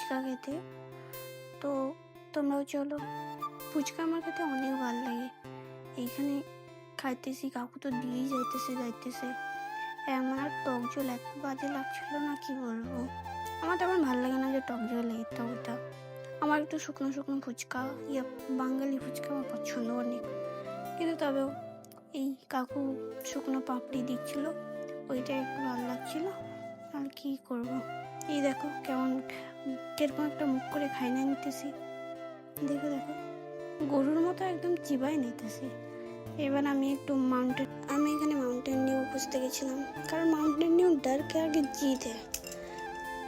ফুচকা খেতে। তো তোমরাও চলো। ফুচকা আমার খেতে অনেক ভালো লাগে। এইখানে খাইতেছি, কাকু তো দিয়েই যাইতেছে। আমার টক ঝোল এত বাজে লাগছিল না, কি বলবো। আমার তেমন ভালো লাগে না যে টক ঝোল এটা ওটা। আমার একটু শুকনো শুকনো ফুচকা, বাঙালি ফুচকা আমার পছন্দ অনেক। কিন্তু তবেও এই কাকু শুকনো পাপড়ি দিচ্ছিল, ওইটা একটু ভালো লাগছিল। আর কি করব, এই দেখো কিরকম একটা মুখ করে খাই না নিতেছি। দেখো গরুর মতো একদম চিবাই নিতেছি। এবার আমি এখানে মাউন্টেন ডিউ খুঁজতে গেছিলাম, কারণ মাউন্টেন ডিউ डर के आगे जीत है।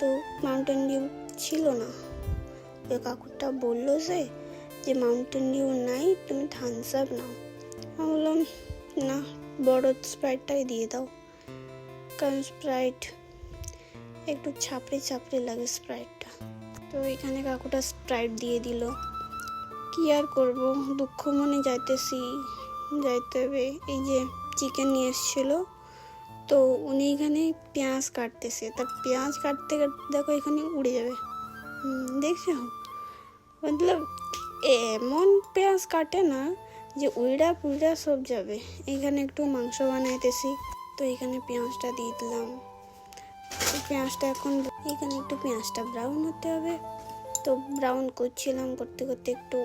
তো মাউন্টেন ডিউ ছিল না। ওই কাকুটা বললো যে মাউন্টেন ডিউ নাই, তুমি থামস আপ নাও। আমি বললাম না, বড় স্প্রাইটটাই দিয়ে দাও, কারণ স্প্রাইট একটু ছাপড়ে লাগে স্প্রাইটটা। তো এখানে কাকুটা স্প্রাইট দিয়ে দিল। কি আর করব, দুঃখ মনে যাইতে হবে। এই যে চিকেন নিয়ে এসেছিল, তো উনি এখানে পেঁয়াজ কাটতেছে। তার পেঁয়াজ কাটতে দেখো এখানে উড়ে যাবে, দেখছো? মতলব এমন পেঁয়াজ কাটে না যে উইড়া পুইড়া সব যাবে। এখানে একটু মাংস বানাইতেছি, তো এখানে পেঁয়াজটা দিয়ে দিলাম। পেঁয়াজটা এখানে একটু পেঁয়াজটা ব্রাউন হতে হবে। তো ব্রাউন করতে একটু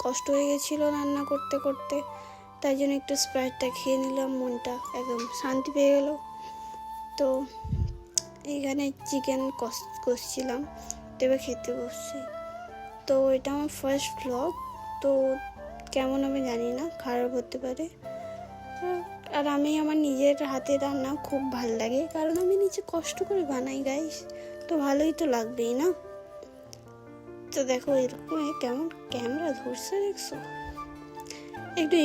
কষ্ট হয়ে গেছিলো রান্না করতে। তাই জন্য একটু স্প্রাইটটা খেয়ে নিলাম, মনটা একদম শান্তি পেয়ে গেল। তো এইখানে চিকেন কষছিলাম, তো এবার খেতে বসছি। তো এটা আমার ফার্স্ট ব্লগ, তো কেমন হবে জানি না, খারাপ হতে পারে। আর আমি আমার নিজের হাতে রান্না খুব ভাল লাগে, কারণ আমি নিজে কষ্ট করে বানাই গাইস, তো ভালোই তো লাগবেই না। তো দেখো এরকম কেমন ক্যামেরা ধরছে, দেখছো? একটু